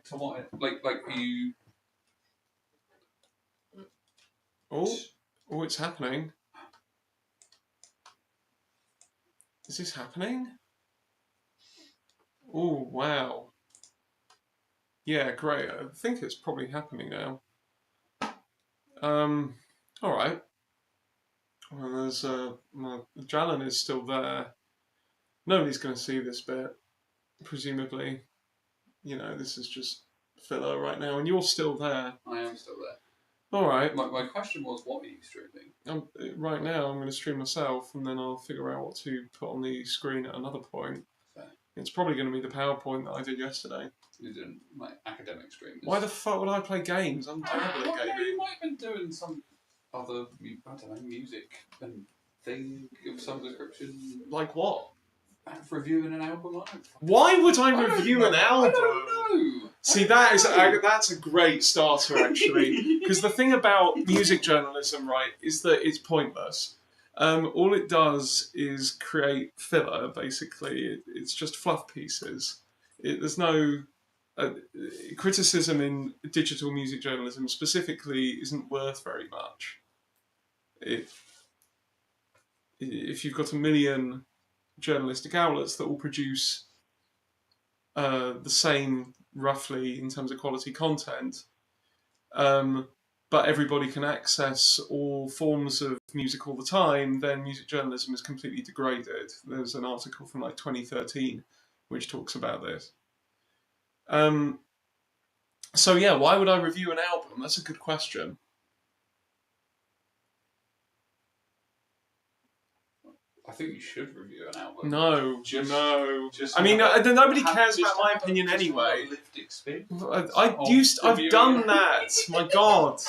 to what? Like you. Oh, it's happening. Is this happening? Oh, wow. Yeah, great. I think it's probably happening now. All right. Well, there's Jalen is still there. Nobody's going to see this bit, presumably. You know, this is just filler right now, and you're still there. I am still there. All right. My question was, what are you streaming? Right now, I'm going to stream myself, and then I'll figure out what to put on the screen at another point. Fair. It's probably going to be the PowerPoint that I did yesterday. You did my academic stream. Why the fuck would I play games? I'm terrible at gaming. You might have been doing some other, I don't know, music and thing of some description. Like what? Reviewing an album. Why would I review an album? I don't know. See, that's a great starter, actually. Because the thing about music journalism, right, is that it's pointless. All it does is create filler, basically. It's just fluff pieces. There's no... criticism in digital music journalism specifically isn't worth very much. If you've got a million journalistic outlets that will produce the same, roughly, in terms of quality content, but everybody can access all forms of music all the time, then music journalism is completely degraded. There's an article from like 2013 which talks about this. So yeah, why would I review an album? That's a good question. I think you should review an album. No. I mean, nobody nobody cares about my opinion anyway. I've done that. My God.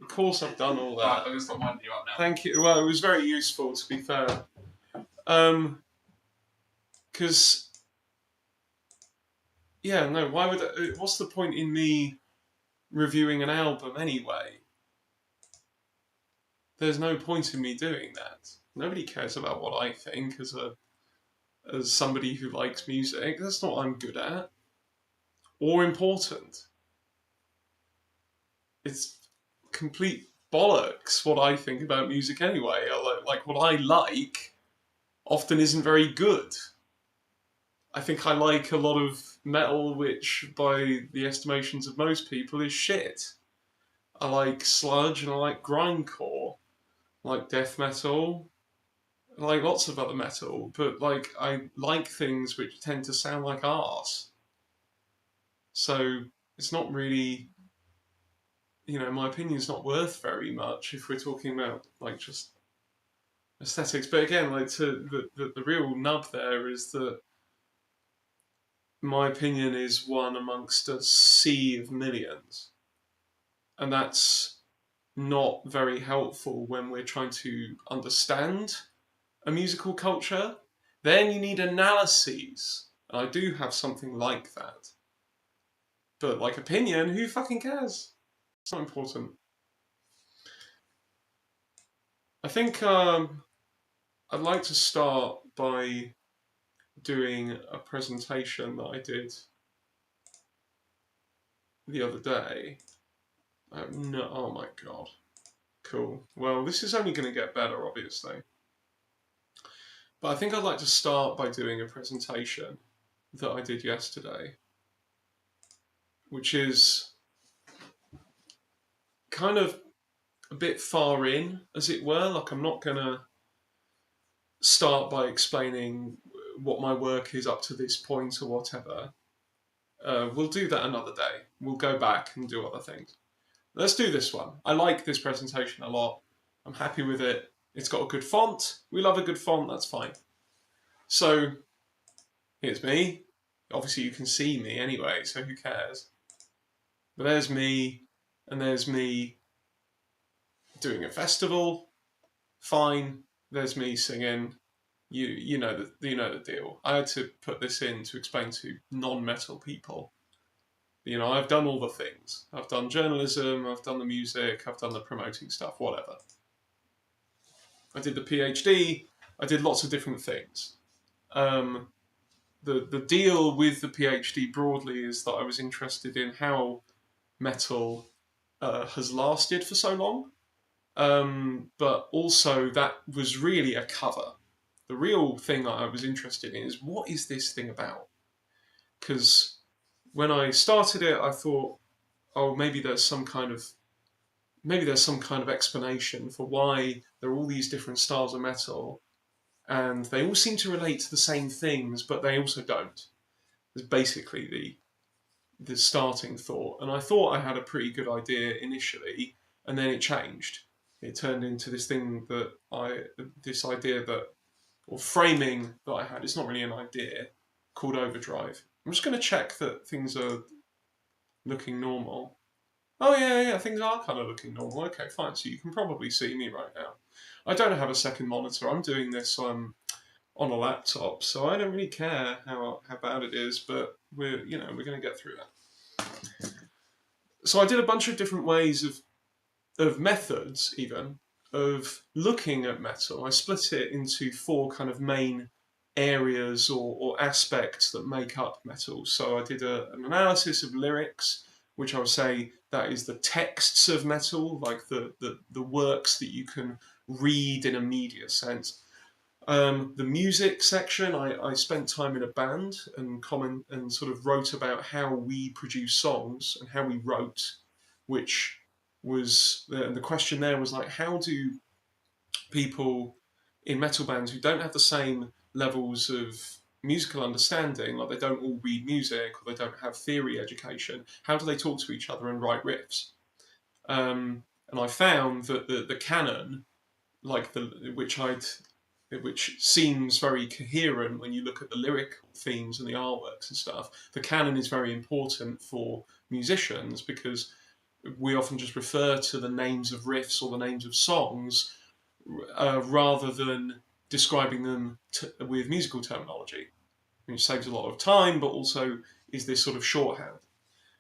Of course I've done all that. Right, I'm going to stop winding you up now. Thank you. Well, it was very useful, to be fair. Because... Yeah, no, why would what's the point in me reviewing an album anyway? There's no point in me doing that. Nobody cares about what I think as somebody who likes music. That's not what I'm good at. Or important. It's complete bollocks what I think about music anyway. Like what I like often isn't very good. I think I like a lot of metal, which, by the estimations of most people, is shit. I like sludge and I like grindcore. I like death metal. I like lots of other metal, but like I like things which tend to sound like arse. So it's not really, you know, my opinion's not worth very much if we're talking about like just aesthetics. But again, like the real nub there is that my opinion is one amongst a sea of millions. And that's not very helpful when we're trying to understand a musical culture. Then you need analyses. And I do have something like that. But like opinion, who fucking cares? It's not important. I think I'd like to start by doing a presentation that I did the other day. No, oh my God. Cool. Well, this is only going to get better, obviously. But I think I'd like to start by doing a presentation that I did yesterday, which is kind of a bit far in, as it were. Like, I'm not going to start by explaining what my work is up to this point or whatever. We'll do that another day. We'll go back and do other things. Let's do this one. I like this presentation a lot. I'm happy with it. It's got a good font. We love a good font, that's fine. So, here's me. Obviously you can see me anyway, so who cares? But there's me, and there's me doing a festival. Fine. There's me singing. You know the deal. I had to put this in to explain to non-metal people. You know, I've done all the things. I've done journalism, I've done the music, I've done the promoting stuff, whatever. I did the PhD, I did lots of different things. the deal with the PhD broadly is that I was interested in how metal has lasted for so long, but also that was really a cover. The real thing that I was interested in is what is this thing about? Because when I started it, I thought, oh, maybe there's some kind of explanation for why there are all these different styles of metal, and they all seem to relate to the same things, but they also don't. Is basically the starting thought, and I thought I had a pretty good idea initially, and then it changed. It turned into this thing this idea that, or framing that I had. It's not really an idea, called overdrive. I'm just going to check that things are looking normal. Oh yeah, things are kind of looking normal. Okay, fine. So you can probably see me right now. I don't have a second monitor. I'm doing this on a laptop, so I don't really care how bad it is. But we're going to get through that. So I did a bunch of different ways of methods, even of looking at metal. I split it into 4 kind of main areas or aspects that make up metal. So I did an analysis of lyrics, which I would say that is the texts of metal, like the works that you can read in a media sense. The music section, I spent time in a band and sort of wrote about how we produce songs and how we wrote, which was the question there was like, how do people in metal bands who don't have the same levels of musical understanding, like they don't all read music or they don't have theory education, how do they talk to each other and write riffs? And I found that the canon, like which seems very coherent when you look at the lyric themes and the artworks and stuff. The canon is very important for musicians because we often just refer to the names of riffs or the names of songs rather than describing them with musical terminology, which saves a lot of time, but also is this sort of shorthand.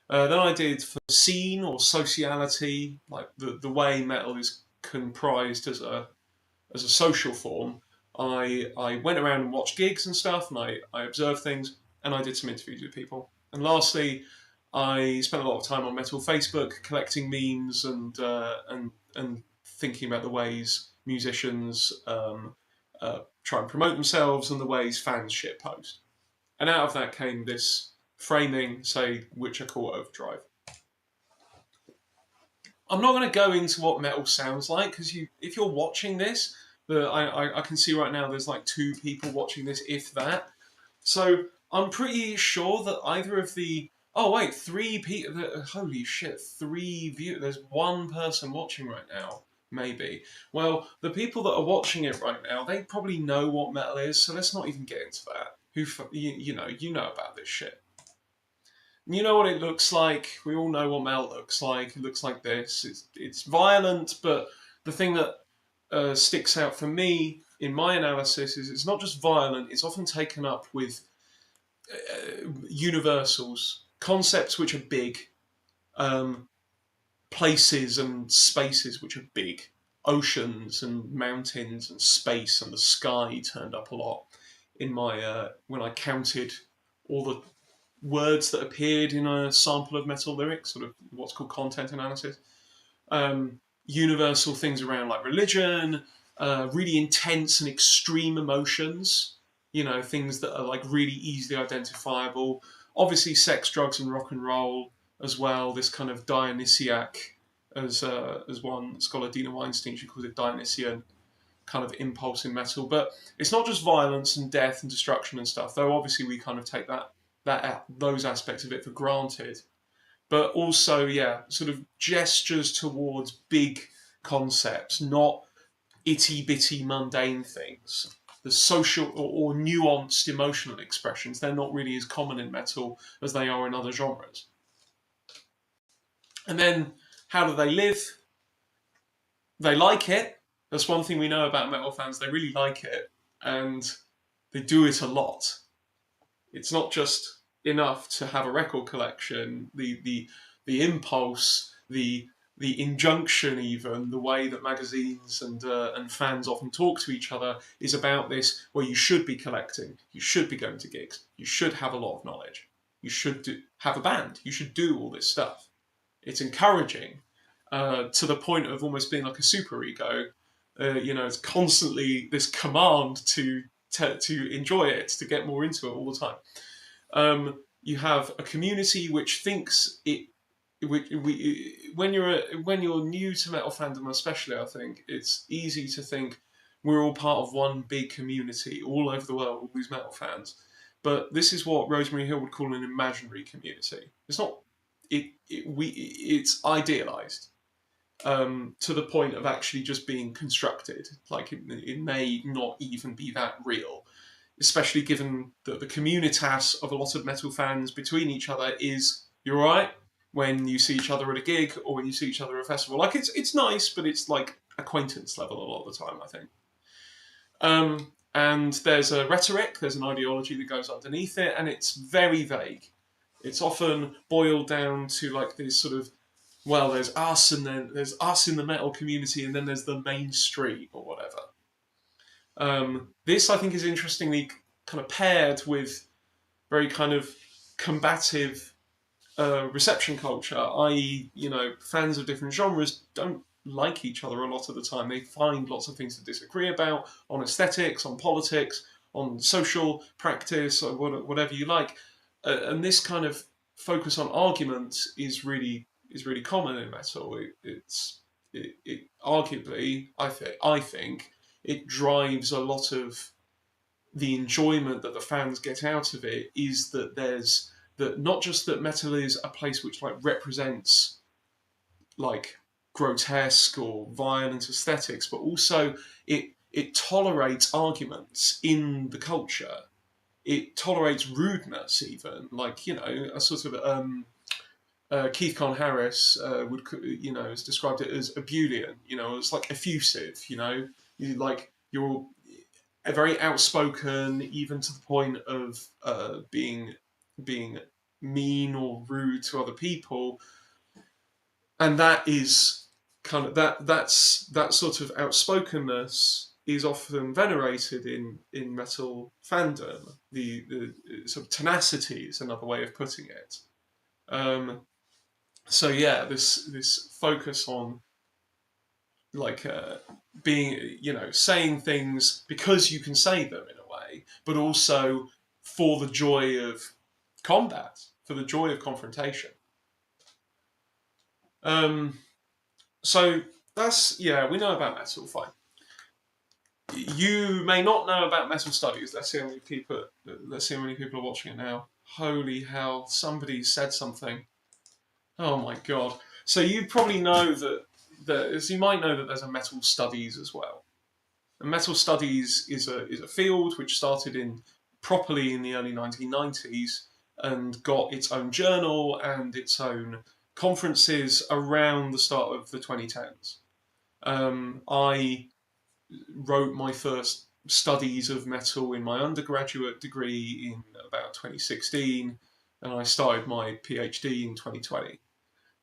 Then I did for scene or sociality, like the way metal is comprised as a social form. I went around and watched gigs and stuff, and I observed things, and I did some interviews with people. And lastly, I spent a lot of time on Metal Facebook collecting memes and thinking about the ways musicians try and promote themselves and the ways fans shitpost. And out of that came this framing, say, which I call overdrive. I'm not going to go into what metal sounds like because if you're watching this, I can see right now there's like 2 people watching this, if that. So I'm pretty sure that either of the 3 people. Holy shit, 3 views. There's 1 person watching right now, maybe. Well, the people that are watching it right now, they probably know what metal is. So let's not even get into that. You know about this shit. You know what it looks like. We all know what metal looks like. It looks like this. It's violent, but the thing that sticks out for me in my analysis is it's not just violent. It's often taken up with universals, concepts which are big, places and spaces which are big, oceans and mountains and space and the sky turned up a lot in my when I counted all the words that appeared in a sample of metal lyrics, sort of what's called content analysis. Universal things around like religion, really intense and extreme emotions, things that are like really easily identifiable. Obviously, sex, drugs, and rock and roll as well. This kind of Dionysiac, as one scholar, Dina Weinstein, she calls it Dionysian kind of impulse in metal. But it's not just violence and death and destruction and stuff, though obviously we kind of take those aspects of it for granted, but also sort of gestures towards big concepts, not itty bitty mundane things. The social or nuanced emotional expressions, they're not really as common in metal as they are in other genres. And then how do they live? They like it. That's one thing we know about metal fans. They really like it, and they do it a lot. It's not just enough to have a record collection. The impulse, the the injunction, even the way that magazines and fans often talk to each other, is about this. Well, you should be collecting, you should be going to gigs, you should have a lot of knowledge, you should have a band, you should do all this stuff. It's encouraging to the point of almost being like a superego. It's constantly this command to enjoy it, to get more into it all the time. You have a community which thinks it. When you're new to metal fandom, especially, I think it's easy to think we're all part of one big community all over the world, all these metal fans. But this is what Rosemary Hill would call an imaginary community. It's not. It's idealized to the point of actually just being constructed. Like it may not even be that real, especially given that the communitas of a lot of metal fans between each other is, you're right, when you see each other at a gig or when you see each other at a festival. Like it's nice, but it's like acquaintance level a lot of the time, I think. And there's a rhetoric, there's an ideology that goes underneath it, and it's very vague. It's often boiled down to like this sort of, well, there's us, and then there's us in the metal community, and then there's the mainstream or whatever. This, I think, is interestingly kind of paired with very kind of combative reception culture, i.e., fans of different genres don't like each other a lot of the time. They find lots of things to disagree about on aesthetics, on politics, on social practice, or whatever you like. And this kind of focus on argument is really common in metal. It arguably, I think, it drives a lot of the enjoyment that the fans get out of it. Is that there's that not just that metal is a place which like represents like grotesque or violent aesthetics, but also it tolerates arguments in the culture. It tolerates rudeness, even like a sort of Keith Con Harris has described it as ebullient. It's like effusive. You're very outspoken, even to the point of being mean or rude to other people, and that is kind of that sort of outspokenness is often venerated in metal fandom. The sort of tenacity is another way of putting it. So yeah, this focus on like being, saying things because you can say them in a way, but also for the joy of combat, for the joy of confrontation. So that's, we know about metal, fine. You may not know about metal studies. Let's see how many people are watching it now. Holy hell! Somebody said something. Oh my god! So you probably know you might know that there's a metal studies as well. And metal studies is a field which started properly in the early 1990s and got its own journal and its own conferences around the start of the 2010s. I wrote my first studies of metal in my undergraduate degree in about 2016, and I started my PhD in 2020.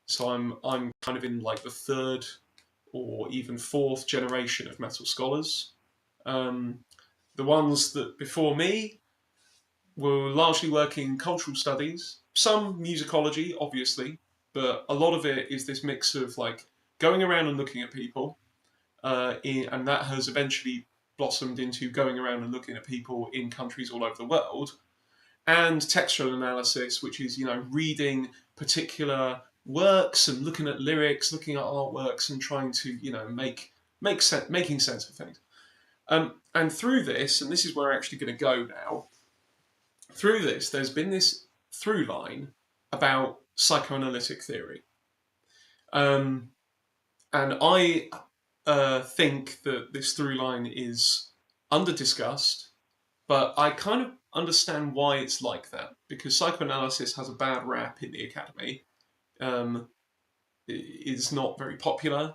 So I'm kind of in like the third or even fourth generation of metal scholars. The ones that before me were largely working cultural studies, some musicology, obviously, but a lot of it is this mix of like going around and looking at people, and that has eventually blossomed into going around and looking at people in countries all over the world, and textual analysis, which is reading particular works and looking at lyrics, looking at artworks, and trying to making sense of things. And through this, and this is where we're actually going to go now. Through this, there's been this through line about psychoanalytic theory, and I think that this through line is under discussed, but I kind of understand why it's like that, because psychoanalysis has a bad rap in the academy. It's not very popular.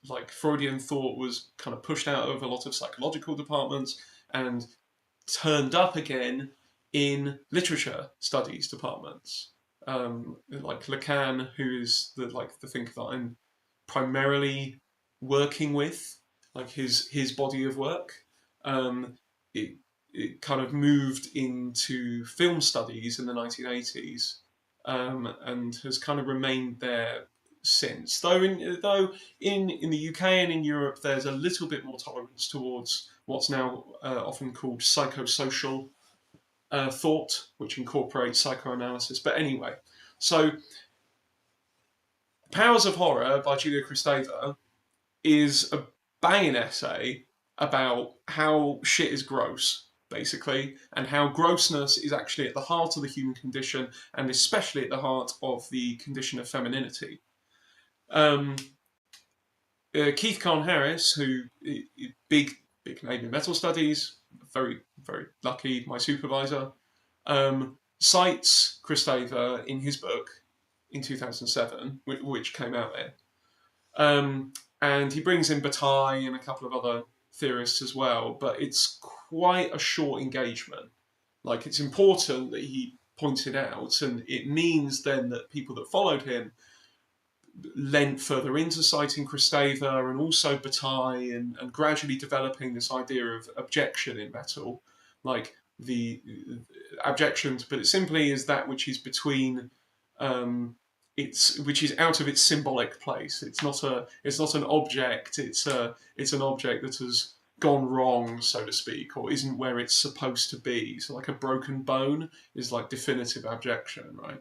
Like Freudian thought was kind of pushed out of a lot of psychological departments and turned up again in literature studies departments. like Lacan, who is the thinker that I'm primarily working with, like his body of work. Um, it it kind of moved into film studies in the 1980s, and has kind of remained there since. Though in the UK and in Europe, there's a little bit more tolerance towards what's now often called psychosocial thought, which incorporates psychoanalysis. But anyway, so Powers of Horror by Julia Kristeva is a banging essay about how shit is gross, basically, and how grossness is actually at the heart of the human condition, and especially at the heart of the condition of femininity. Um, Keith Kahn Harris, who big name in metal studies, very very lucky, my supervisor, cites Kristeva in his book in 2007, which came out then. And he brings in Bataille and a couple of other theorists as well, but it's quite a short engagement. Like, it's important that he pointed out, and it means then that people that followed him lent further into citing Kristeva and also Bataille, and gradually developing this idea of objection in metal. Like, the objection, to put it simply, is that which is between which is out of its symbolic place. It's not an object. It's an object that has gone wrong, so to speak, or isn't where it's supposed to be. So, like, a broken bone is like definitive abjection, right?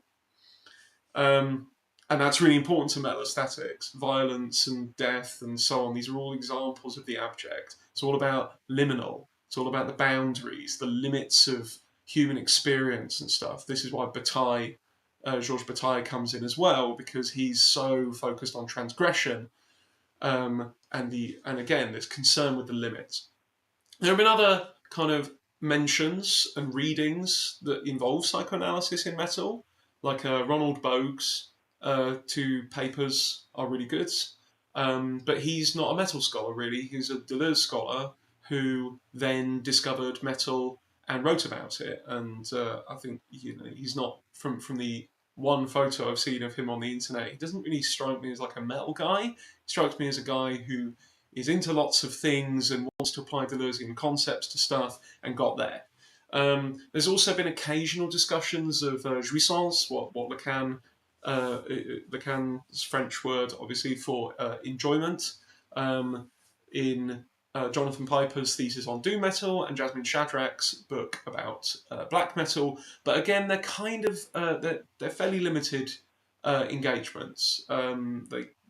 And that's really important to metal aesthetics. Violence and death and so on, these are all examples of the abject. It's all about liminal. It's all about the boundaries, the limits of human experience and stuff. This is why Georges Bataille comes in as well, because he's so focused on transgression, and again, this concern with the limits. There have been other kind of mentions and readings that involve psychoanalysis in metal, like Ronald Bogue's two papers are really good, but he's not a metal scholar really. He's a Deleuze scholar who then discovered metal and wrote about it. And I think he's not from the one photo I've seen of him on the internet. He doesn't really strike me as like a metal guy. He strikes me as a guy who is into lots of things and wants to apply Deleuzean concepts to stuff and got there. There's also been occasional discussions of jouissance, what Lacan's French word, obviously, for enjoyment, in Jonathan Piper's thesis on doom metal and Jasmine Shadrach's book about black metal. But again, they're kind of they're fairly limited engagements.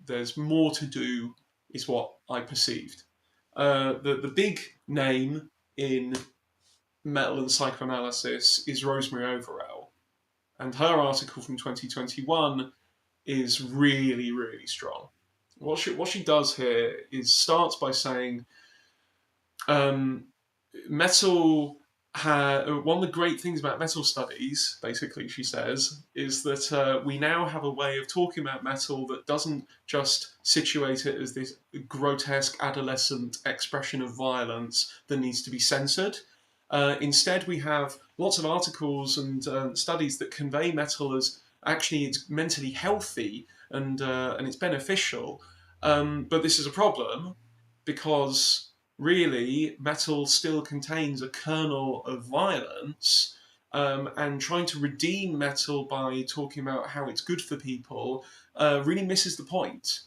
There's more to do, is what I perceived. The big name in metal and psychoanalysis is Rosemary Overell, and her article from 2021 is really, really strong. What she does here is starts by saying metal. One of the great things about metal studies, basically, she says, is that we now have a way of talking about metal that doesn't just situate it as this grotesque adolescent expression of violence that needs to be censored. Instead, we have lots of articles and studies that convey metal as actually it's mentally healthy and it's beneficial. But this is a problem because really metal still contains a kernel of violence, and trying to redeem metal by talking about how it's good for people really misses the point,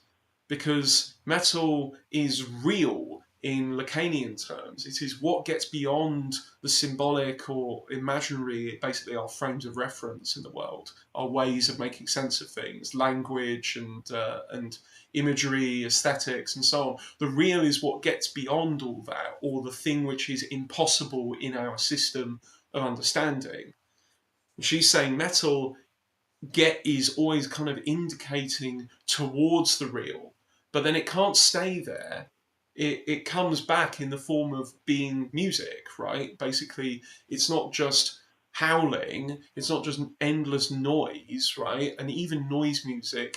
because metal is real in Lacanian terms. It is what gets beyond the symbolic or imaginary, basically our frames of reference in the world, our ways of making sense of things, language and imagery, aesthetics, and so on. The real is what gets beyond all that, or the thing which is impossible in our system of understanding. She's saying metal is always kind of indicating towards the real, but then it can't stay there. It comes back in the form of being music, right? Basically, it's not just howling, it's not just endless noise, right? And even noise music,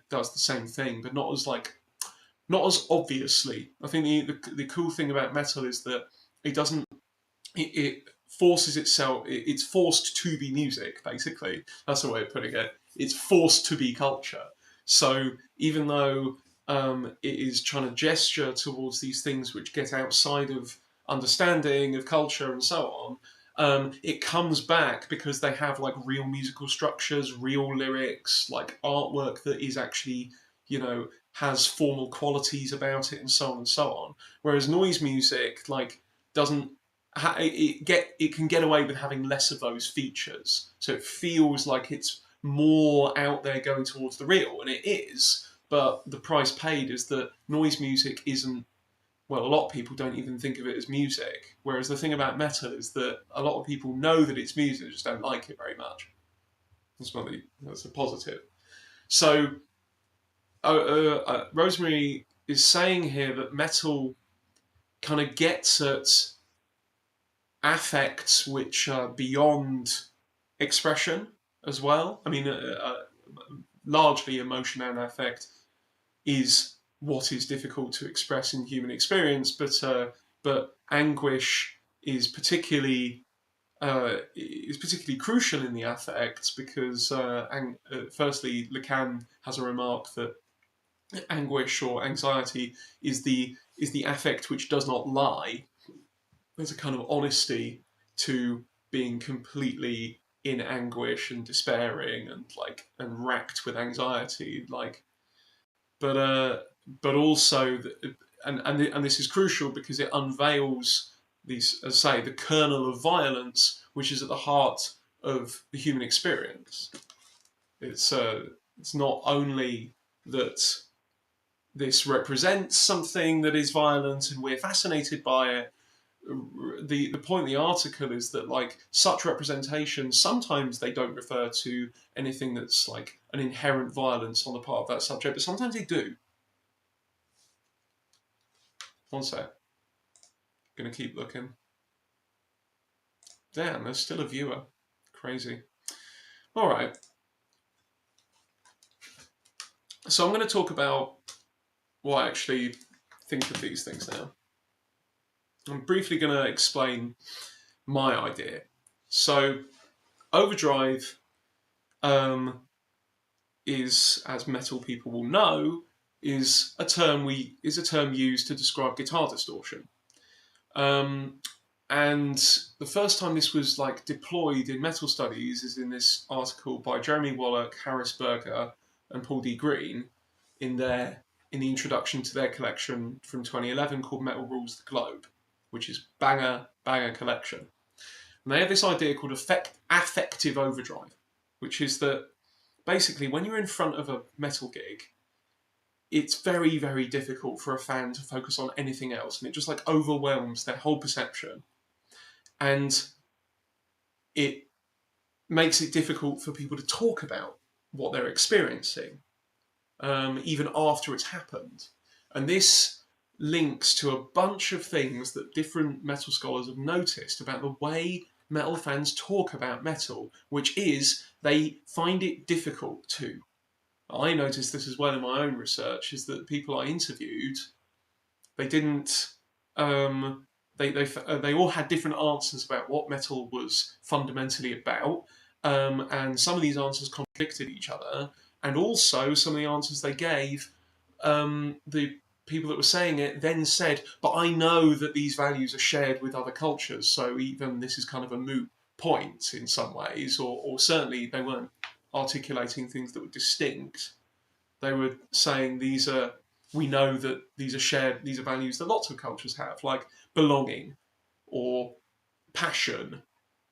does the same thing, but not as obviously. I think the cool thing about metal is that it doesn't. It forces itself, it's forced to be music, basically. That's the way of putting it. It's forced to be culture. So even though it is trying to gesture towards these things which get outside of understanding of culture and so on, it comes back because they have like real musical structures, real lyrics, like artwork that is actually, has formal qualities about it and so on and so on. Whereas noise music, like, doesn't it can get away with having less of those features, so it feels like it's more out there going towards the real, and it is. But the price paid is that noise music isn't. Well, a lot of people don't even think of it as music. Whereas the thing about metal is that a lot of people know that it's music, just don't like it very much. That's a positive. So, Rosemary is saying here that metal kind of gets at affects which are beyond expression as well. I mean, largely emotion and affect is what is difficult to express in human experience, but anguish is particularly crucial in the affects because firstly, Lacan has a remark that anguish or anxiety is the affect which does not lie. There's a kind of honesty to being completely in anguish and despairing and racked with anxiety, but also and this is crucial because it unveils these, as I say, the kernel of violence which is at the heart of the human experience. It's not only that this represents something that is violent and we're fascinated by it. The point of the article is that like such representations, sometimes they don't refer to anything that's like an inherent violence on the part of that subject, but sometimes they do. One sec. Gonna keep looking. Damn, there's still a viewer. Crazy. All right. So I'm going to talk about what I actually think of these things now. I'm briefly going to explain my idea. So, overdrive is, as metal people will know, is a term used to describe guitar distortion. And the first time this was like deployed in metal studies is in this article by Jeremy Wallach, Harris Berger, and Paul D. Green in the introduction to their collection from 2011 called Metal Rules the Globe, which is banger collection. And they have this idea called affective overdrive, which is that basically when you're in front of a metal gig, it's very, very difficult for a fan to focus on anything else, and it just like overwhelms their whole perception. And it makes it difficult for people to talk about what they're experiencing, even after it's happened. And this links to a bunch of things that different metal scholars have noticed about the way metal fans talk about metal, which is they find it difficult to. I noticed this as well in my own research, is that people I interviewed, they didn't... They all had different answers about what metal was fundamentally about, and some of these answers contradicted each other, and also some of the answers they gave, the people that were saying it then said, but I know that these values are shared with other cultures, so even this is kind of a moot point in some ways, or certainly they weren't articulating things that were distinct. They were saying we know that these are values that lots of cultures have, like belonging, or passion,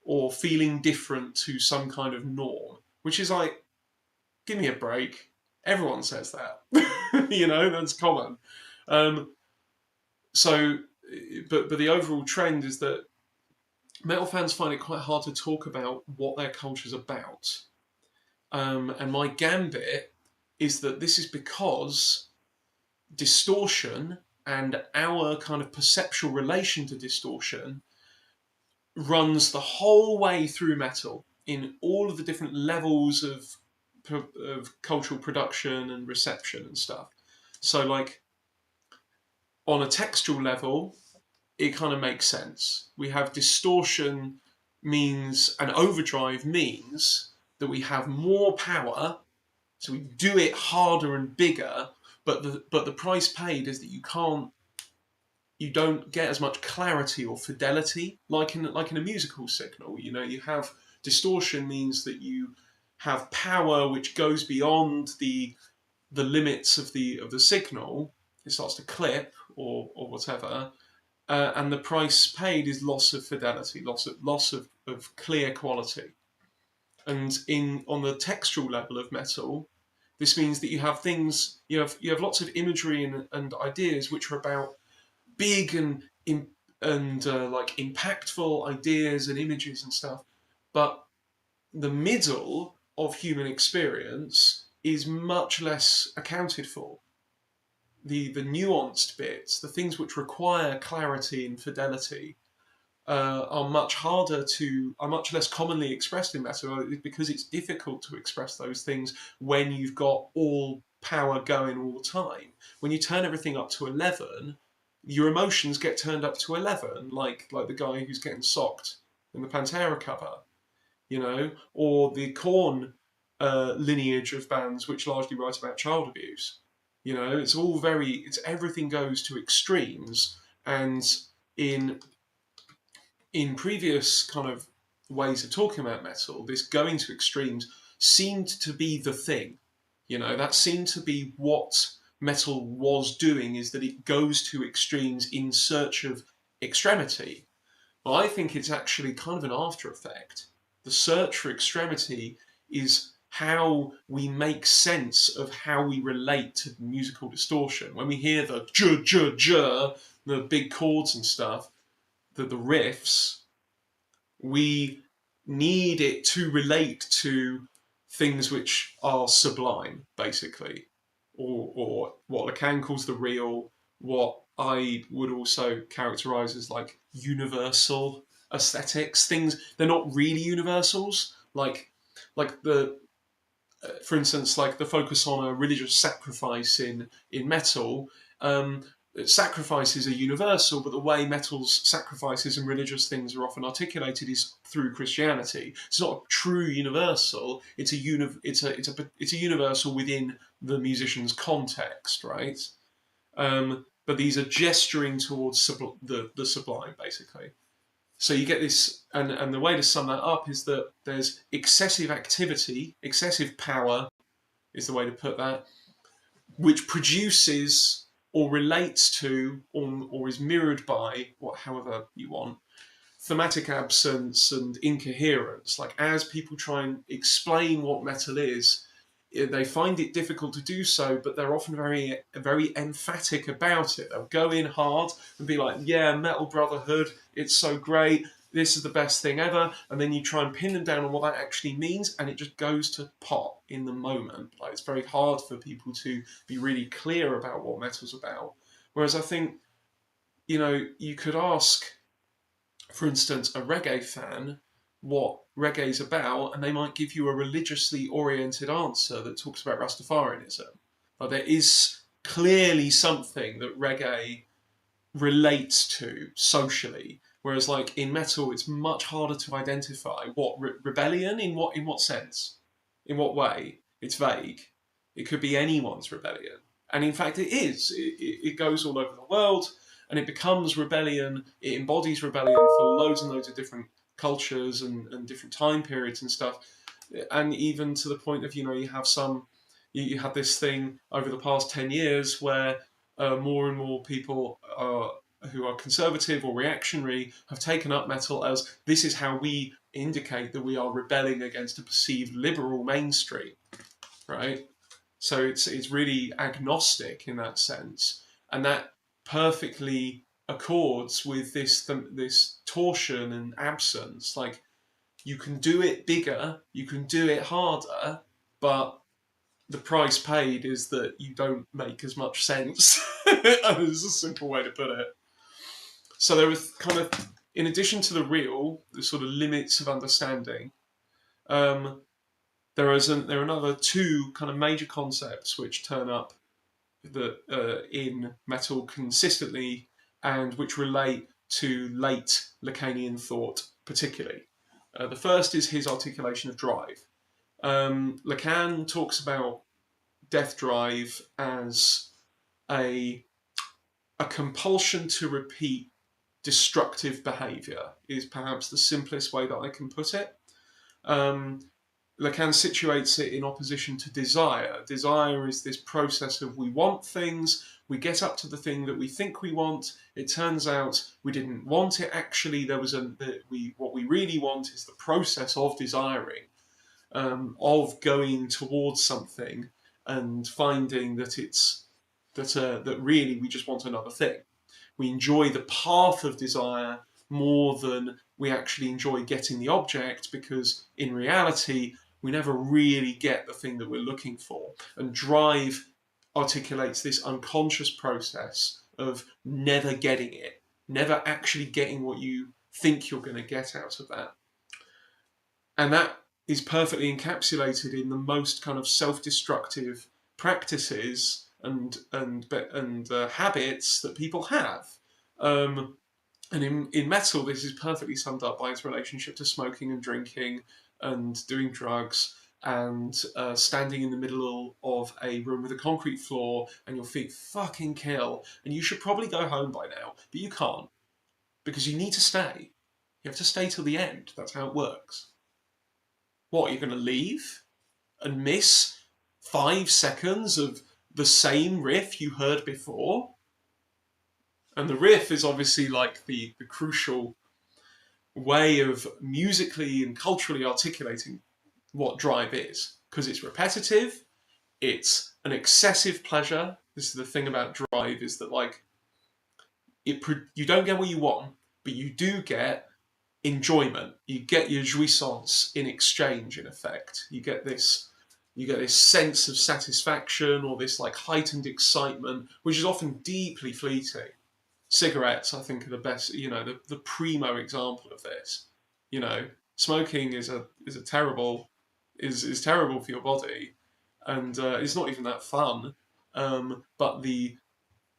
or feeling different to some kind of norm, which is like, give me a break. Everyone says that. That's common. So, but the overall trend is that metal fans find it quite hard to talk about what their culture's about. And my gambit is that this is because distortion and our kind of perceptual relation to distortion runs the whole way through metal in all of the different levels of cultural production and reception and stuff. So, like, on a textual level, it kind of makes sense. We have distortion means, and overdrive means that we have more power, so we do it harder and bigger, but the price paid is that you don't get as much clarity or fidelity like in a musical signal. You know, you have distortion means that you have power which goes beyond the limits of the signal. It starts to clip or whatever, and the price paid is loss of fidelity, loss of clear quality. And in on the textual level of metal, this means that you have things, you have lots of imagery and ideas which are about big and like impactful ideas and images and stuff, but the middle of human experience is much less accounted for. The nuanced bits, the things which require clarity and fidelity, are much less commonly expressed in metal because it's difficult to express those things when you've got all power going all the time. When you turn everything up to 11, your emotions get turned up to 11, like the guy who's getting socked in the Pantera cover, you know, or the Korn lineage of bands which largely write about child abuse. You know, it's everything goes to extremes, and in previous kind of ways of talking about metal, this going to extremes seemed to be the thing. You know, that seemed to be what metal was doing, is that it goes to extremes in search of extremity. Well, I think it's actually kind of an after effect. The search for extremity is how we make sense of how we relate to musical distortion. When we hear the j j j, the big chords and stuff, the riffs, we need it to relate to things which are sublime, basically, or what Lacan calls the real, what I would also characterize as like universal aesthetics. Things, they're not really universals, like the for instance, like the focus on a religious sacrifice in metal. Um, Sacrifices are universal, but the way metal's sacrifices and religious things are often articulated is through Christianity. It's not a true universal. It's a universal within the musician's context, right? But these are gesturing towards the sublime, basically. So you get this, and the way to sum that up is that there's excessive activity, excessive power is the way to put that, which produces or relates to or is mirrored by, however you want, thematic absence and incoherence. Like, as people try and explain what metal is, they find it difficult to do so, but they're often very emphatic about it. They'll go in hard and be like, yeah, Metal Brotherhood, it's so great, this is the best thing ever, and then you try and pin them down on what that actually means, and it just goes to pot in the moment. Like, it's very hard for people to be really clear about what metal's about. Whereas I think, you know, you could ask, for instance, a reggae fan what reggae's about, and they might give you a religiously oriented answer that talks about Rastafarianism. But there is clearly something that reggae relates to socially, whereas like in metal, it's much harder to identify what rebellion in what sense, in what way. It's vague. It could be anyone's rebellion, and in fact, it is. It goes all over the world, and it becomes rebellion. It embodies rebellion for loads and loads of different cultures and different time periods and stuff, and even to the point of, you know, you have this thing over the past 10 years where more and more people who are conservative or reactionary have taken up metal as this is how we indicate that we are rebelling against a perceived liberal mainstream, right? So it's really agnostic in that sense, and that perfectly accords with this torsion and absence. Like, you can do it bigger, you can do it harder, but the price paid is that you don't make as much sense. It's a simple way to put it. So there was kind of, in addition to the real, the sort of limits of understanding, there are another two kind of major concepts which turn up in metal consistently, and which relate to late Lacanian thought particularly. The first is his articulation of drive. Lacan talks about death drive as a compulsion to repeat destructive behaviour, is perhaps the simplest way that I can put it. Lacan situates it in opposition to desire. Desire is this process of we want things, we get up to the thing that we think we want, it turns out we didn't want it actually, what we really want is the process of desiring, of going towards something and finding that that really we just want another thing. We enjoy the path of desire more than we actually enjoy getting the object, because in reality we never really get the thing that we're looking for. And drive articulates this unconscious process of never getting it, never actually getting what you think you're going to get out of that. And that is perfectly encapsulated in the most kind of self-destructive practices and habits that people have. And in metal, this is perfectly summed up by its relationship to smoking and drinking and doing drugs and standing in the middle of a room with a concrete floor and your feet fucking kill. And you should probably go home by now, but you can't, because you need to stay. You have to stay till the end. That's how it works. What, you're going to leave and miss 5 seconds of the same riff you heard before? And the riff is obviously like the crucial way of musically and culturally articulating what drive is, because it's repetitive, it's an excessive pleasure. This is the thing about drive, is that like you don't get what you want, but you do get enjoyment. You get your jouissance in exchange, in effect. You get this sense of satisfaction, or this like heightened excitement, which is often deeply fleeting. Cigarettes, I think, are the best, the primo example of this. Smoking is terrible for your body, and it's not even that fun. But the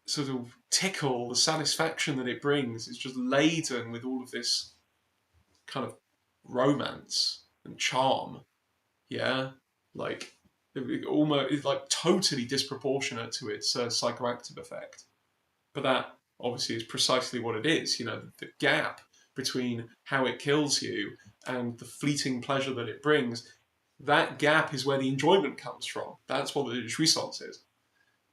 sort of tickle, the satisfaction that it brings is just laden with all of this kind of romance and charm. Yeah, like it's like totally disproportionate to its psychoactive effect. But that obviously is precisely what it is. The gap between how it kills you and the fleeting pleasure that it brings, that gap is where the enjoyment comes from. That's what the jouissance is.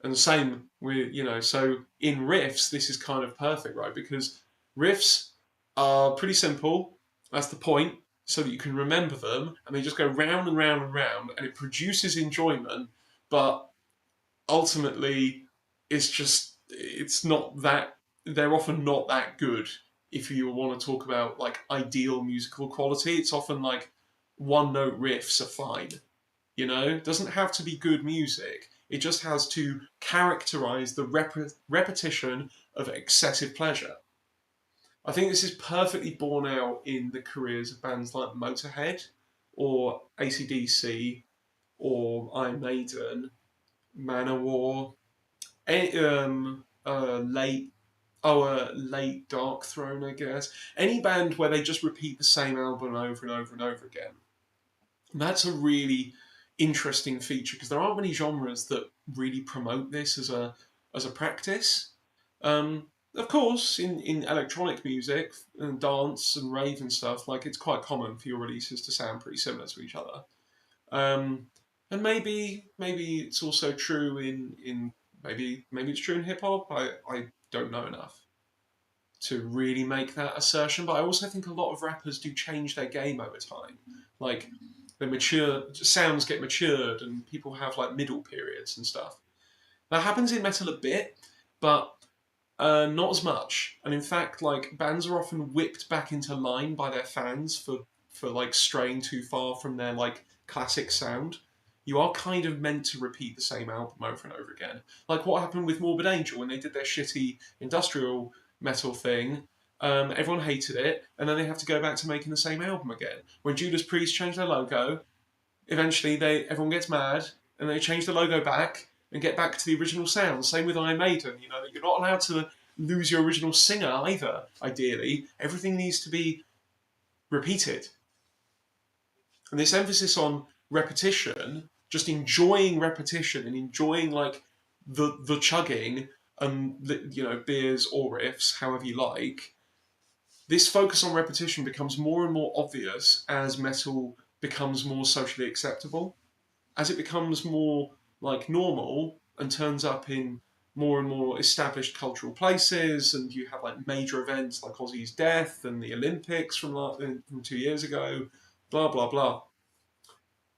And the same with, so in riffs, this is kind of perfect, right? Because riffs are pretty simple. That's the point, so that you can remember them, and they just go round and round and round, and it produces enjoyment, but ultimately it's not that, they're often not that good. If you want to talk about like ideal musical quality, it's often like one note riffs are fine. It doesn't have to be good music. It just has to characterize the repetition of excessive pleasure. I think this is perfectly borne out in the careers of bands like Motorhead or AC/DC or Iron Maiden, Manowar, late Dark Throne, I guess. Any band where they just repeat the same album over and over and over again. And that's a really interesting feature, because there aren't many genres that really promote this as a practice. Of course, in electronic music and dance and rave and stuff, like it's quite common for your releases to sound pretty similar to each other. And maybe it's also true in maybe it's true in hip hop. I don't know enough to really make that assertion, but I also think a lot of rappers do change their game over time. Like sounds get matured, and people have like middle periods and stuff. That happens in metal a bit, but not as much. And in fact, like bands are often whipped back into line by their fans for like straying too far from their like classic sound. You are kind of meant to repeat the same album over and over again. Like what happened with Morbid Angel when they did their shitty industrial metal thing. Everyone hated it, and then they have to go back to making the same album again. When Judas Priest changed their logo, eventually everyone gets mad, and they change the logo back and get back to the original sound. Same with Iron Maiden. You're not allowed to lose your original singer either, ideally. Everything needs to be repeated. And this emphasis on repetition, just enjoying repetition and enjoying like the chugging and beers or riffs, however you like. This focus on repetition becomes more and more obvious as metal becomes more socially acceptable, as it becomes more like normal and turns up in more and more established cultural places, and you have like major events like Ozzy's death and the Olympics from 2 years ago, blah blah blah.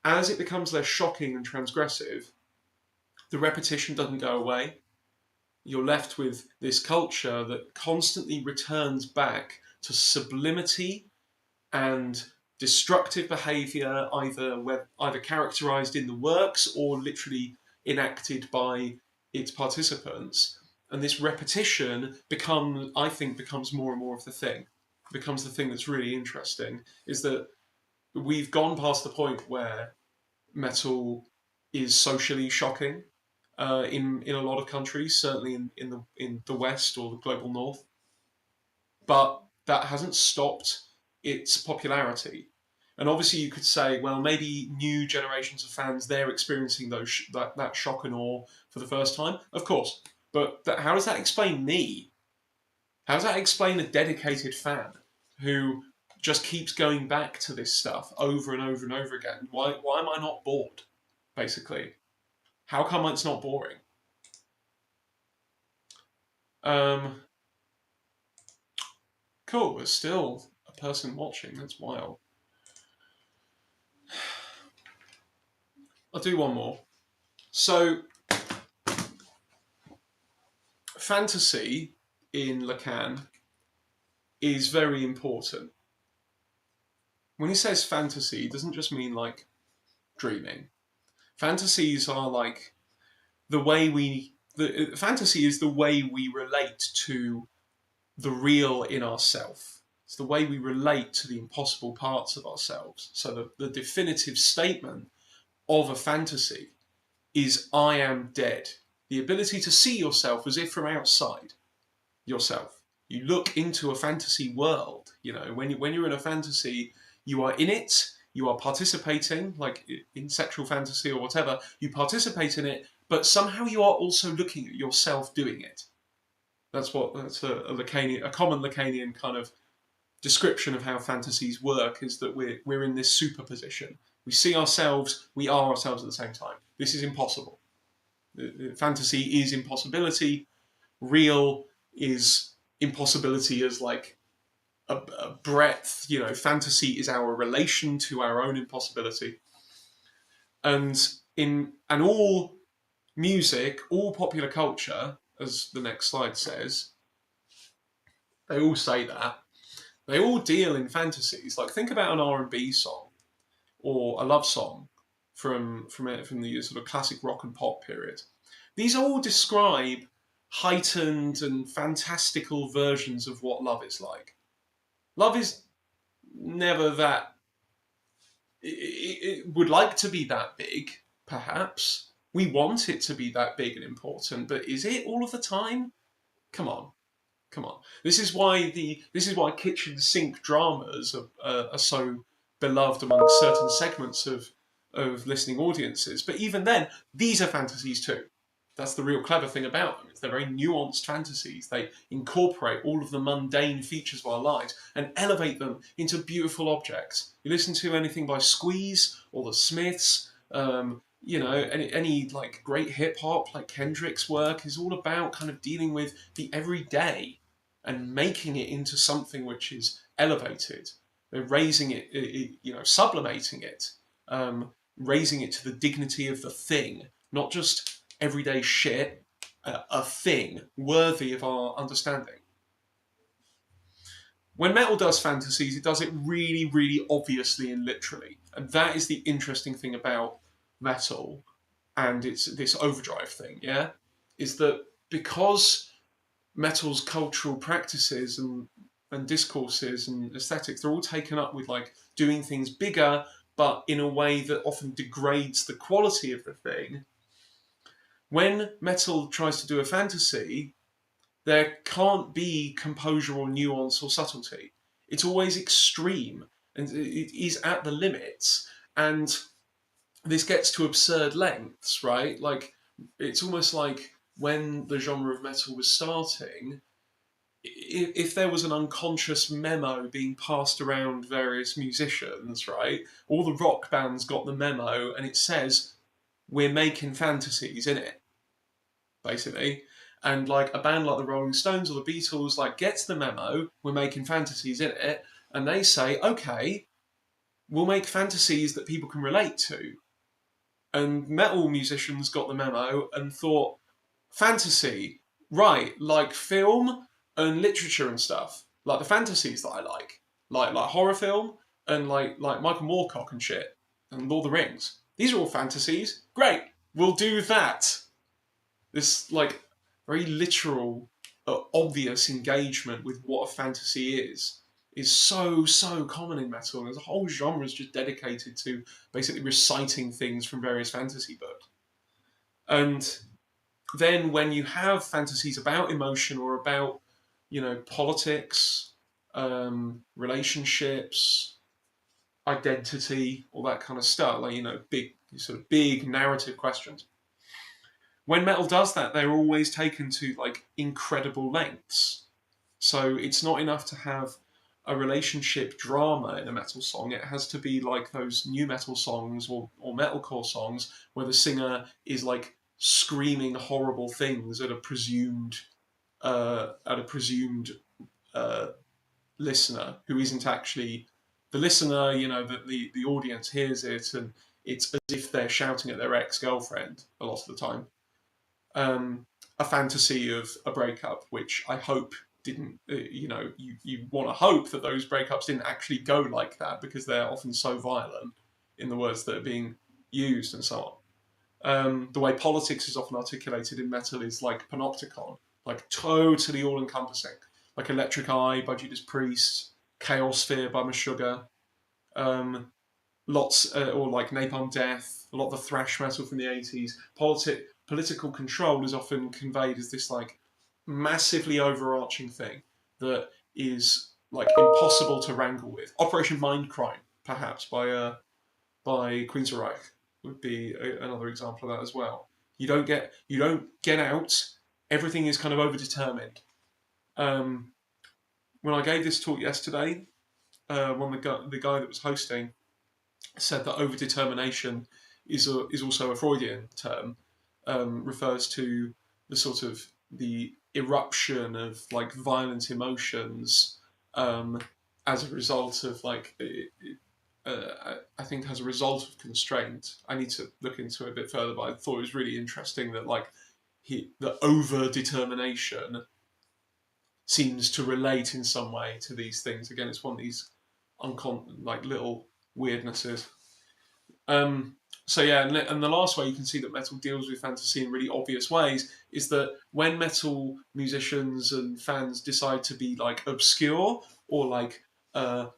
As it becomes less shocking and transgressive, the repetition doesn't go away. You're left with this culture that constantly returns back to sublimity and destructive behaviour, either characterised in the works or literally enacted by its participants. And this repetition I think, becomes more and more of the thing. Becomes the thing that's really interesting, is that we've gone past the point where metal is socially shocking in a lot of countries, certainly in the West or the global North. But that hasn't stopped its popularity. And obviously, you could say, well, maybe new generations of fans, they're experiencing that shock and awe for the first time. Of course. But how does that explain me? How does that explain a dedicated fan who just keeps going back to this stuff over and over and over again? Why am I not bored, basically? How come it's not boring? Cool, there's still a person watching. That's wild. I'll do one more. So, fantasy in Lacan is very important. When he says fantasy, he doesn't just mean like dreaming. Fantasies are like fantasy is the way we relate to the real in ourself. It's the way we relate to the impossible parts of ourselves. So the definitive statement of a fantasy is I am dead. The ability to see yourself as if from outside yourself. You look into a fantasy world. When you're in a fantasy, you are in it. You are participating, like in sexual fantasy or whatever. You participate in it, but somehow you are also looking at yourself doing it. That's a common Lacanian kind of description of how fantasies work, is that we're in this superposition. We see ourselves, we are ourselves at the same time. This is impossible. Fantasy is impossibility. Real is impossibility as like a breadth. Fantasy is our relation to our own impossibility. And all music, all popular culture, as the next slide says, they all say that. They all deal in fantasies. Like, think about an R&B song or a love song from the sort of classic rock and pop period. These all describe heightened and fantastical versions of what love is like. Love is never that. It would like to be that big, perhaps. We want it to be that big and important, but is it all of the time? Come on. This is why kitchen sink dramas are so beloved among certain segments of listening audiences. But even then, these are fantasies too. That's the real clever thing about them. They're very nuanced fantasies. They incorporate all of the mundane features of our lives and elevate them into beautiful objects. You listen to anything by Squeeze or the Smiths, any like great hip hop, like Kendrick's work, is all about kind of dealing with the everyday and making it into something which is elevated. They're raising it, sublimating it, raising it to the dignity of the thing, not just everyday shit, a thing worthy of our understanding. When metal does fantasies, it does it really, really obviously and literally. And that is the interesting thing about metal and it's this overdrive thing, yeah? Is that because metal's cultural practices and discourses and aesthetics, they're all taken up with like doing things bigger, but in a way that often degrades the quality of the thing. When metal tries to do a fantasy, there can't be composure or nuance or subtlety. It's always extreme and it is at the limits. And this gets to absurd lengths, right? Like, it's almost like when the genre of metal was starting, if there was an unconscious memo being passed around various musicians, right? All the rock bands got the memo, and it says, we're making fantasies in it, basically. And like a band like the Rolling Stones or the Beatles, like, gets the memo, we're making fantasies in it, and they say, okay, we'll make fantasies that people can relate to. And metal musicians got the memo and thought, fantasy, right, like film and literature and stuff, like the fantasies that I like horror film and like Michael Moorcock and shit, and Lord of the Rings. These are all fantasies. Great, we'll do that. This like very literal, obvious engagement with what a fantasy is so common in metal. There's a whole genre is just dedicated to basically reciting things from various fantasy books. And then when you have fantasies about emotion or about, politics, relationships, identity, all that kind of stuff, like, big narrative questions. When metal does that, they're always taken to like incredible lengths. So it's not enough to have a relationship drama in a metal song. It has to be like those new metal songs or metalcore songs where the singer is like screaming horrible things at a presumed uh, listener who isn't actually the listener. The audience hears it, and it's as if they're shouting at their ex-girlfriend a lot of the time. A fantasy of a breakup, which I hope didn't, you want to hope that those breakups didn't actually go like that, because they're often so violent in the words that are being used and so on. The way politics is often articulated in metal is like panopticon, like totally all-encompassing, like Electric Eye by Judas Priest, Chaos Sphere by Meshuggah, lots, or like Napalm Death, a lot of the thrash metal from the 80s. Political control is often conveyed as this like massively overarching thing that is like impossible to wrangle with. Operation Mindcrime, perhaps, by Queensryche would be another example of that as well. You don't get out. Everything is kind of overdetermined. When I gave this talk yesterday, the guy that was hosting said that overdetermination is also a Freudian term. Refers to the sort of the eruption of like violent emotions, as a result of like I think as a result of constraint. I need to look into it a bit further, but I thought it was really interesting that like the over determination seems to relate in some way to these things. Again, it's one of these like little weirdnesses. So yeah, and the last way you can see that metal deals with fantasy in really obvious ways is that when metal musicians and fans decide to be like obscure or like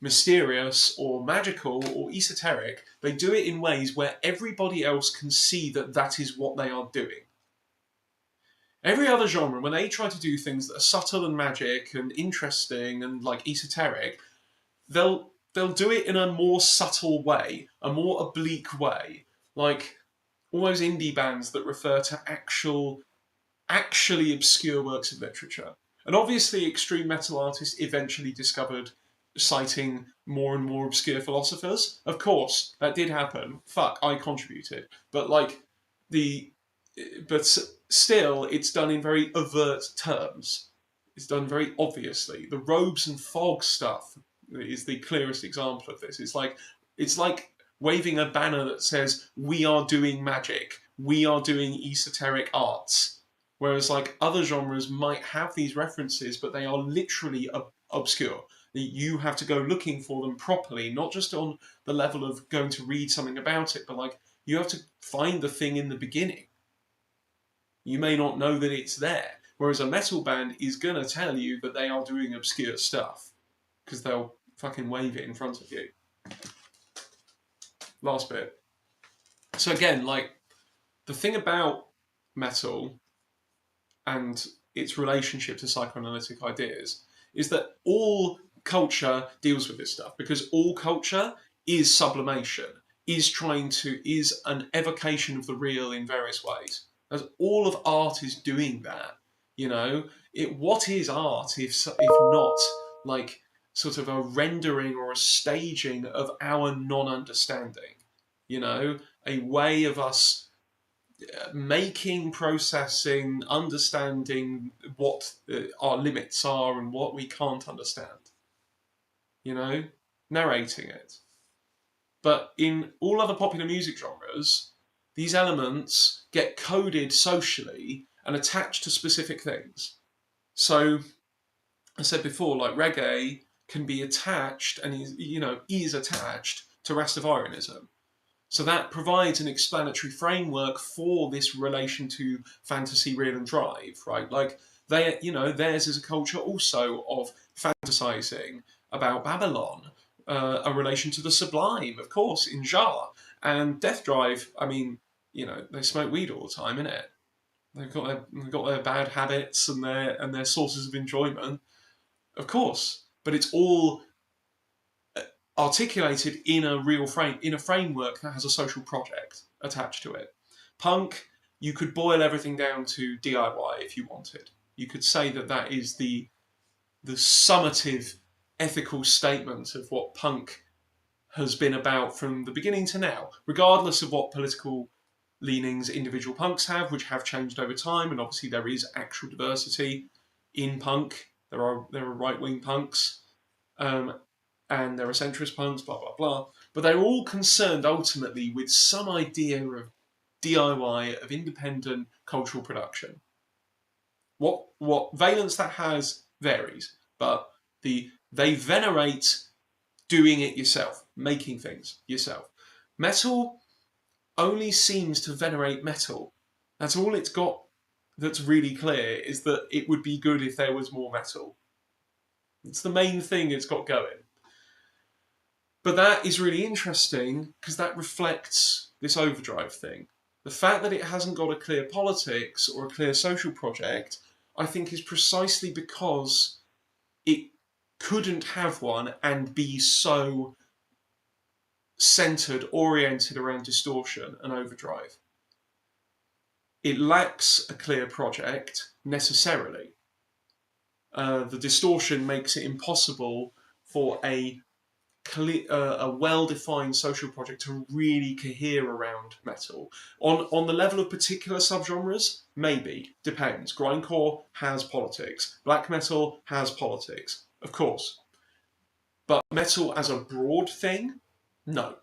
mysterious or magical or esoteric, they do it in ways where everybody else can see that that is what they are doing. Every other genre, when they try to do things that are subtle and magic and interesting and like esoteric, they'll do it in a more subtle way, a more oblique way, like all those indie bands that refer to actually obscure works of literature. And obviously, extreme metal artists eventually discovered citing more and more obscure philosophers. Of course, that did happen. Fuck, I contributed. But but still, it's done in very overt terms. It's done very obviously. The Robes and Fog stuff is the clearest example of this. It's like waving a banner that says, "We are doing magic. We are doing esoteric arts." Whereas like other genres might have these references, but they are literally obscure. You have to go looking for them properly, not just on the level of going to read something about it, but like you have to find the thing in the beginning. You may not know that it's there. Whereas a metal band is going to tell you that they are doing obscure stuff because they'll fucking wave it in front of you. Last bit. So again, like the thing about metal and its relationship to psychoanalytic ideas is that all culture deals with this stuff because all culture is sublimation. is an evocation of the real in various ways. As all of art is doing that, you know, what is art if not like sort of a rendering or a staging of our non-understanding, you know, a way of us making, processing, understanding what our limits are and what we can't understand, you know, narrating it. But in all other popular music genres, these elements get coded socially and attached to specific things. So I said before, like reggae can be attached and is attached to Rastafarianism. So that provides an explanatory framework for this relation to fantasy, real, and drive, right? Like theirs is a culture also of fantasizing about Babylon, a relation to the sublime, of course, in Jar and Death Drive. I mean, they smoke weed all the time, innit? They've got their bad habits and their sources of enjoyment, of course, but it's all articulated in a real in a framework that has a social project attached to it. Punk, you could boil everything down to DIY if you wanted. You could say that is the summative ethical statement of what punk has been about from the beginning to now, regardless of what political leanings individual punks have, which have changed over time, and obviously there is actual diversity in punk. There are right-wing punks, and there are centrist punks, blah blah blah. But they're all concerned ultimately with some idea of DIY, of independent cultural production. What valence that has varies, but they venerate doing it yourself, making things yourself. Metal only seems to venerate metal. That's all it's got that's really clear, is that it would be good if there was more metal. It's the main thing it's got going. But that is really interesting because that reflects this overdrive thing. The fact that it hasn't got a clear politics or a clear social project, I think, is precisely because it couldn't have one and be so centered, oriented around distortion and overdrive. It lacks a clear project necessarily. The distortion makes it impossible for a well-defined social project to really cohere around metal. On the level of particular subgenres, maybe, depends. Grindcore has politics. Black metal has politics, of course. But metal as a broad thing, no,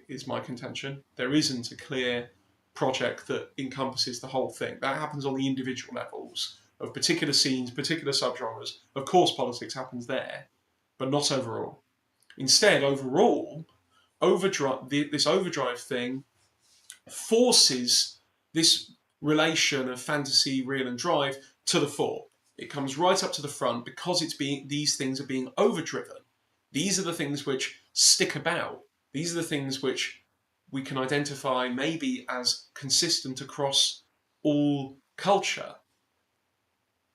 is my contention. There isn't a clear project that encompasses the whole thing. That happens on the individual levels of particular scenes, particular subgenres. Of course, politics happens there, but not overall. Instead, overall, this overdrive thing forces this relation of fantasy, real, and drive to the fore. It comes right up to the front because these things are being overdriven. These are the things which stick about. These are the things which we can identify maybe as consistent across all culture.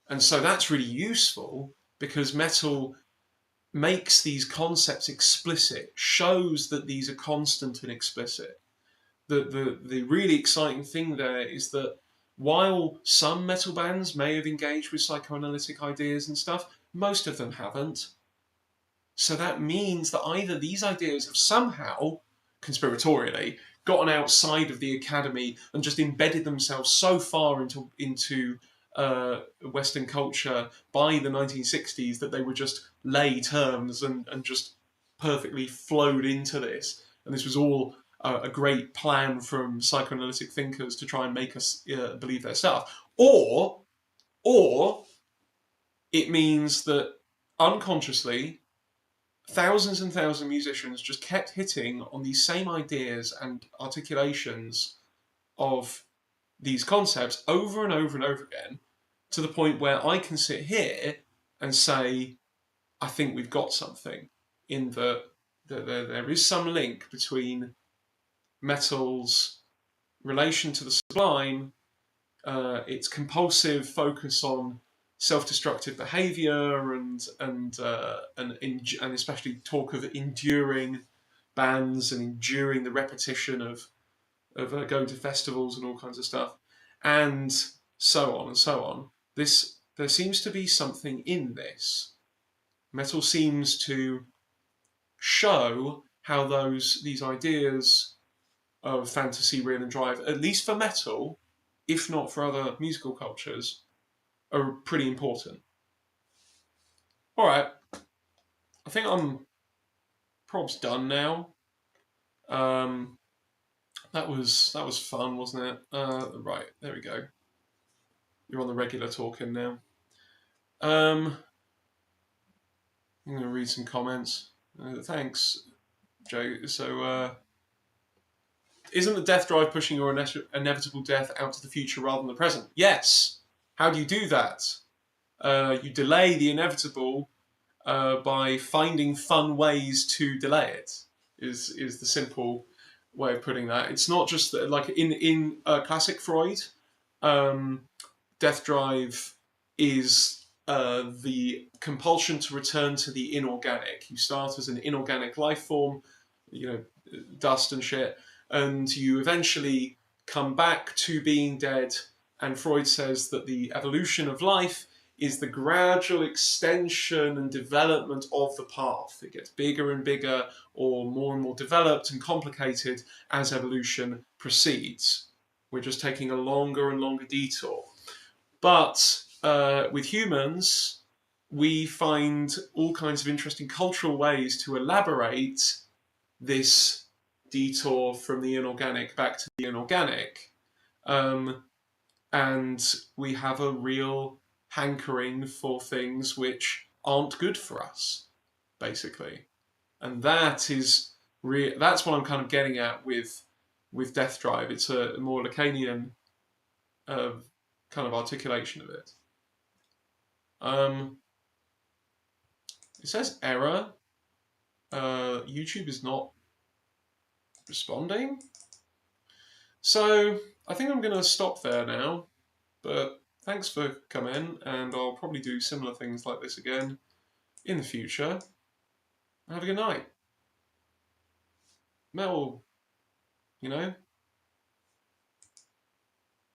And so that's really useful because metal makes these concepts explicit, shows that these are constant and explicit. The really exciting thing there is that while some metal bands may have engaged with psychoanalytic ideas and stuff, most of them haven't. So that means that either these ideas have somehow, conspiratorially, gotten outside of the academy and just embedded themselves so far into Western culture by the 1960s that they were just lay terms and just perfectly flowed into this. And this was all a great plan from psychoanalytic thinkers to try and make us believe their stuff. Or it means that unconsciously, thousands and thousands of musicians just kept hitting on these same ideas and articulations of these concepts over and over and over again, to the point where I can sit here and say, I think we've got something in that there is some link between metal's relation to the sublime, its compulsive focus on self-destructive behaviour and especially talk of enduring bands and enduring the repetition of going to festivals and all kinds of stuff, and so on and so on. There seems to be something in this. Metal seems to show how these ideas of fantasy, real, and drive, at least for metal, if not for other musical cultures, are pretty important. All right, I think I'm prob's done now. That was fun, wasn't it? Right, there we go. You're on the regular talking now. I'm going to read some comments. Thanks, Joe. So, isn't the death drive pushing your inevitable death out to the future rather than the present? Yes. How do you do that? You delay the inevitable by finding fun ways to delay it. Is the simple way of putting that. It's not just that, like in classic Freud, death drive is the compulsion to return to the inorganic. You start as an inorganic life form, dust and shit, and you eventually come back to being dead. And Freud says that the evolution of life is the gradual extension and development of the path. It gets bigger and bigger, or more and more developed and complicated as evolution proceeds. We're just taking a longer and longer detour. But with humans, we find all kinds of interesting cultural ways to elaborate this detour from the inorganic back to the inorganic. And we have a real hankering for things which aren't good for us, basically. And that is that's what I'm kind of getting at with Death Drive. It's a more Lacanian kind of articulation of it. It says error. YouTube is not responding. So I think I'm going to stop there now. But thanks for coming, and I'll probably do similar things like this again in the future. Have a good night. Metal,